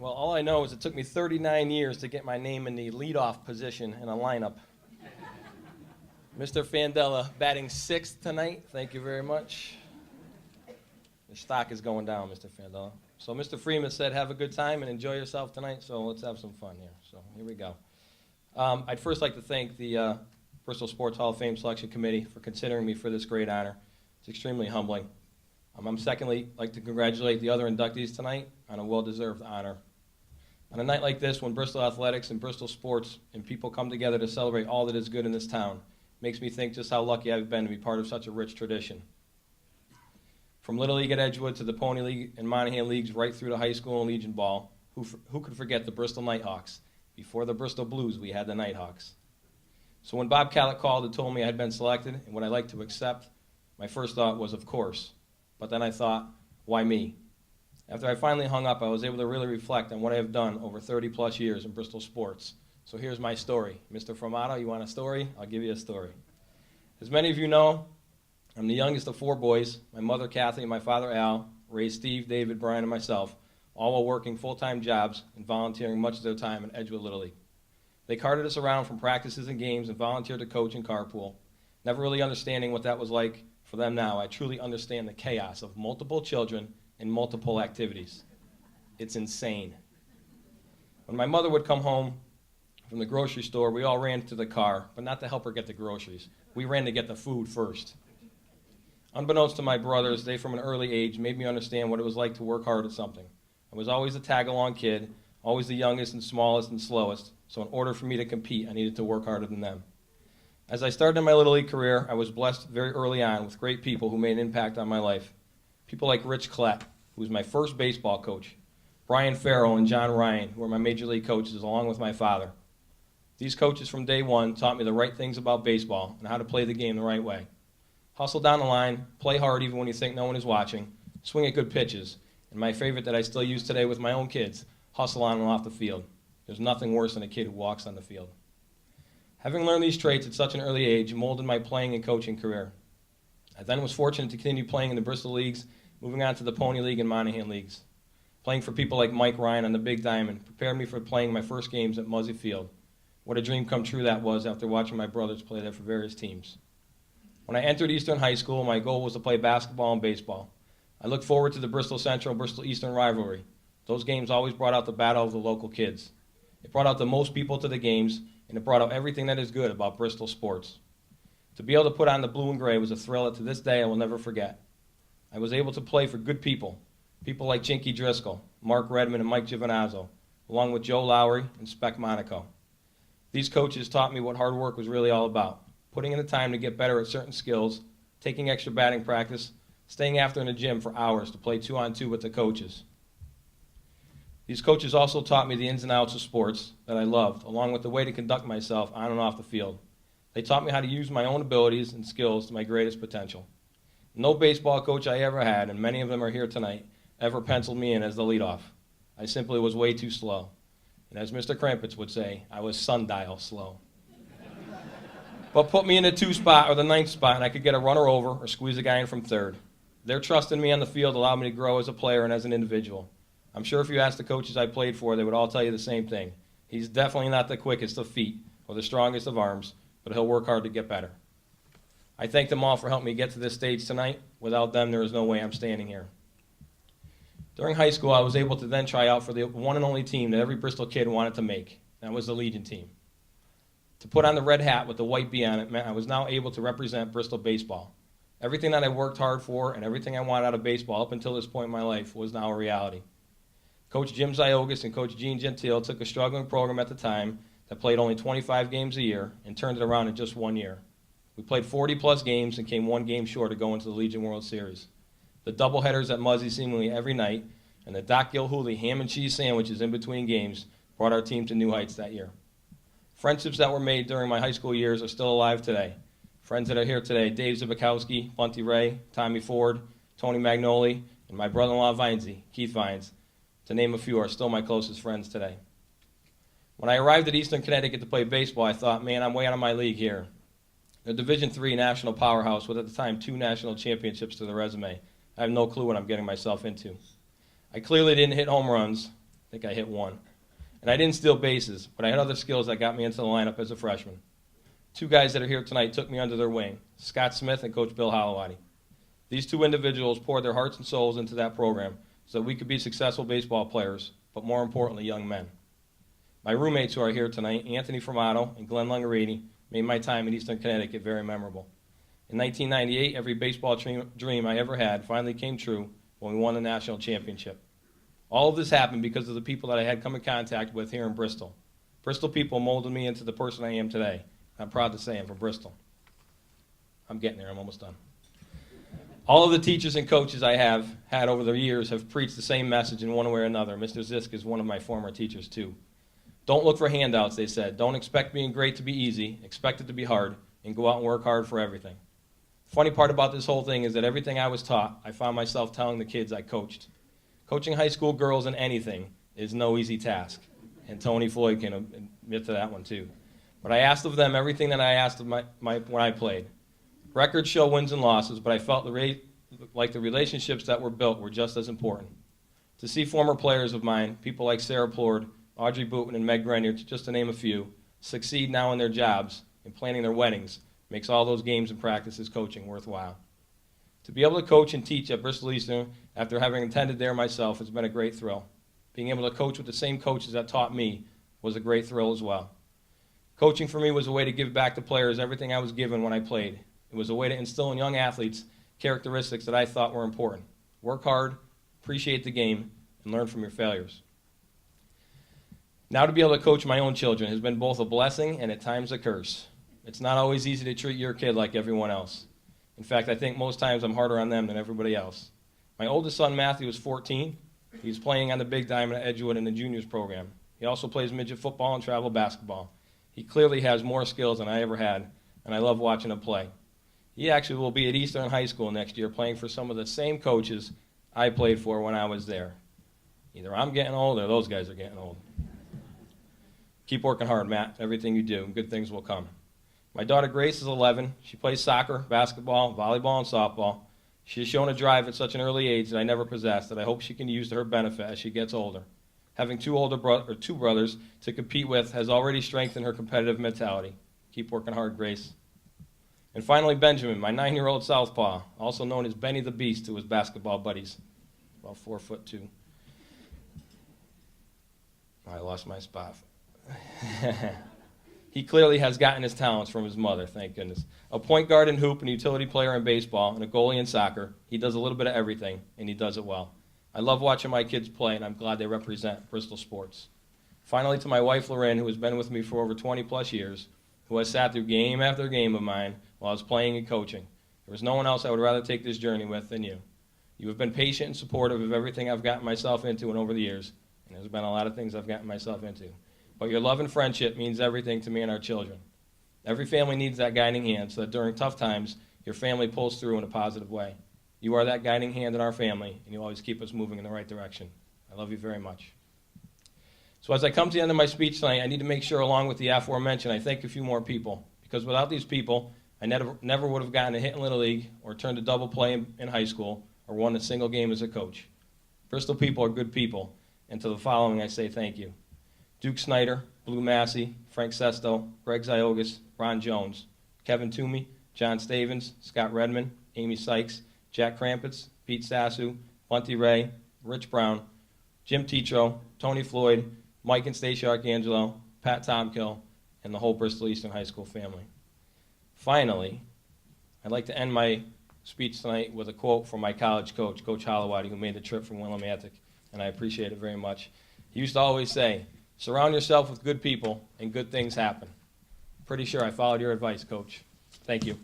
Well, all I know is it took me 39 years to get my name in the leadoff position in a lineup. Mr. Fandella batting sixth tonight. Thank you very much. The stock is going down, Mr. Fandella. So Mr. Freeman said have a good time and enjoy yourself tonight, so let's have some fun here. So here we go. I'd first like to thank the Bristol Sports Hall of Fame Selection Committee for considering me for this great honor. It's extremely humbling. I'm secondly like to congratulate the other inductees tonight on a well-deserved honor. On a night like this, when Bristol athletics and Bristol sports and people come together to celebrate all that is good in this town, makes me think just how lucky I've been to be part of such a rich tradition. From Little League at Edgewood to the Pony League and Monahan Leagues right through to high school and Legion Ball, who could forget the Bristol Nighthawks? Before the Bristol Blues, we had the Nighthawks. So when Bob Callett called and told me I had been selected and would I like to accept, my first thought was, of course. But then I thought, why me? After I finally hung up, I was able to really reflect on what I have done over 30-plus years in Bristol sports. So here's my story. Mr. Formato, you want a story? I'll give you a story. As many of you know, I'm the youngest of four boys. My mother, Kathy, and my father, Al, raised Steve, David, Brian, and myself, all while working full-time jobs and volunteering much of their time at Edgewood Little League. They carted us around from practices and games and volunteered to coach and carpool, never really understanding what that was like for them now. I truly understand the chaos of multiple children and multiple activities. It's insane. When my mother would come home from the grocery store, we all ran to the car, but not to help her get the groceries. We ran to get the food first. Unbeknownst to my brothers, they from an early age made me understand what it was like to work hard at something. I was always a tag-along kid, always the youngest and smallest and slowest, so in order for me to compete, I needed to work harder than them. As I started my Little League career, I was blessed very early on with great people who made an impact on my life. People like Rich Klett, who was my first baseball coach, Brian Farrell and John Ryan, who were my major league coaches, along with my father. These coaches from day one taught me the right things about baseball and how to play the game the right way. Hustle down the line, play hard even when you think no one is watching, swing at good pitches, and my favorite that I still use today with my own kids, hustle on and off the field. There's nothing worse than a kid who walks on the field. Having learned these traits at such an early age molded my playing and coaching career. I then was fortunate to continue playing in the Bristol Leagues, moving on to the Pony League and Monahan Leagues. Playing for people like Mike Ryan on the Big Diamond prepared me for playing my first games at Muzzy Field. What a dream come true that was after watching my brothers play there for various teams. When I entered Eastern High School, my goal was to play basketball and baseball. I looked forward to the Bristol Central Bristol Eastern rivalry. Those games always brought out the battle of the local kids. It brought out the most people to the games, and it brought out everything that is good about Bristol sports. To be able to put on the blue and gray was a thrill that to this day I will never forget. I was able to play for good people like Chinky Driscoll, Mark Redmond, and Mike Giovinazzo, along with Joe Lowry and Spec Monaco. These coaches taught me what hard work was really all about, putting in the time to get better at certain skills, taking extra batting practice, staying after in the gym for hours to play 2-on-2 with the coaches. These coaches also taught me the ins and outs of sports that I loved, along with the way to conduct myself on and off the field. They taught me how to use my own abilities and skills to my greatest potential. No baseball coach I ever had, and many of them are here tonight, ever penciled me in as the leadoff. I simply was way too slow. And as Mr. Krampitz would say, I was sundial slow. But put me in the 2 spot or the 9th spot, and I could get a runner over or squeeze a guy in from third. Their trust in me on the field allowed me to grow as a player and as an individual. I'm sure if you asked the coaches I played for, they would all tell you the same thing. He's definitely not the quickest of feet or the strongest of arms, but he'll work hard to get better. I thank them all for helping me get to this stage tonight. Without them, there is no way I'm standing here. During high school, I was able to then try out for the one and only team that every Bristol kid wanted to make. That was the Legion team. To put on the red hat with the white B on it meant I was now able to represent Bristol baseball. Everything that I worked hard for and everything I wanted out of baseball up until this point in my life was now a reality. Coach Jim Ziogas and Coach Gene Gentile took a struggling program at the time that played only 25 games a year and turned it around in just 1 year. We played 40-plus games and came 1 game short of going to the Legion World Series. The doubleheaders at Muzzy seemingly every night and the Doc Gilhooly ham and cheese sandwiches in between games brought our team to new heights that year. Friendships that were made during my high school years are still alive today. Friends that are here today, Dave Zibikowski, Bunty Ray, Tommy Ford, Tony Magnoli, and my brother-in-law Vinesy, Keith Vines, to name a few, are still my closest friends today. When I arrived at Eastern Connecticut to play baseball, I thought, man, I'm way out of my league here. A Division III national powerhouse with, at the time, 2 national championships to the resume. I have no clue what I'm getting myself into. I clearly didn't hit home runs. I think I hit one. And I didn't steal bases, but I had other skills that got me into the lineup as a freshman. Two guys that are here tonight took me under their wing, Scott Smith and Coach Bill Holowati. These two individuals poured their hearts and souls into that program so that we could be successful baseball players, but more importantly, young men. My roommates who are here tonight, Anthony Formato and Glenn Lungarini, made my time in Eastern Connecticut very memorable. In 1998, every baseball dream I ever had finally came true when we won the national championship. All of this happened because of the people that I had come in contact with here in Bristol. Bristol people molded me into the person I am today. I'm proud to say I'm from Bristol. I'm getting there. I'm almost done. All of the teachers and coaches I have had over the years have preached the same message in one way or another. Mr. Zisk is one of my former teachers, too. Don't look for handouts, they said. Don't expect being great to be easy. Expect it to be hard, and go out and work hard for everything. Funny part about this whole thing is that everything I was taught, I found myself telling the kids I coached. Coaching high school girls in anything is no easy task, and Tony Floyd can admit to that one too. But I asked of them everything that I asked of when I played. Records show wins and losses, but I felt like the relationships that were built were just as important. To see former players of mine, people like Sarah Plord, Audrey Bootman, and Meg Grenier, just to name a few, succeed now in their jobs and planning their weddings makes all those games and practices coaching worthwhile. To be able to coach and teach at Bristol Eastern after having attended there myself has been a great thrill. Being able to coach with the same coaches that taught me was a great thrill as well. Coaching for me was a way to give back to players everything I was given when I played. It was a way to instill in young athletes characteristics that I thought were important. Work hard, appreciate the game, and learn from your failures. Now to be able to coach my own children has been both a blessing and at times a curse. It's not always easy to treat your kid like everyone else. In fact, I think most times I'm harder on them than everybody else. My oldest son, Matthew, is 14. He's playing on the Big Diamond at Edgewood in the juniors program. He also plays midget football and travel basketball. He clearly has more skills than I ever had, and I love watching him play. He actually will be at Eastern High School next year playing for some of the same coaches I played for when I was there. Either I'm getting old or those guys are getting old. Keep working hard, Matt. Everything you do, good things will come. My daughter Grace is 11. She plays soccer, basketball, volleyball, and softball. She has shown a drive at such an early age that I never possessed that I hope she can use to her benefit as she gets older. Having two brothers to compete with has already strengthened her competitive mentality. Keep working hard, Grace. And finally, Benjamin, my 9-year-old southpaw, also known as Benny the Beast to his basketball buddies. About 4'2". I lost my spot. He clearly has gotten his talents from his mother, thank goodness. A point guard in hoop and a utility player in baseball and a goalie in soccer. He does a little bit of everything, and he does it well. I love watching my kids play, and I'm glad they represent Bristol sports. Finally, to my wife, Lorraine, who has been with me for over 20-plus years, who has sat through game after game of mine while I was playing and coaching. There was no one else I would rather take this journey with than you. You have been patient and supportive of everything I've gotten myself into and over the years, and there's been a lot of things I've gotten myself into. But your love and friendship means everything to me and our children. Every family needs that guiding hand so that during tough times, your family pulls through in a positive way. You are that guiding hand in our family, and you always keep us moving in the right direction. I love you very much. So as I come to the end of my speech tonight, I need to make sure, along with the aforementioned, I thank a few more people. Because without these people, I never would have gotten a hit in Little League or turned a double play in high school or won a single game as a coach. Bristol people are good people, and to the following I say thank you. Duke Snyder, Blue Massey, Frank Sesto, Greg Ziogas, Ron Jones, Kevin Toomey, John Stavens, Scott Redmond, Amy Sykes, Jack Krampitz, Pete Sassu, Bunty Ray, Rich Brown, Jim Tetro, Tony Floyd, Mike and Stacia Arcangelo, Pat Tomkill, and the whole Bristol Eastern High School family. Finally, I'd like to end my speech tonight with a quote from my college coach, Coach Holowati, who made the trip from Willimantic, and I appreciate it very much. He used to always say, surround yourself with good people, and good things happen. Pretty sure I followed your advice, Coach. Thank you.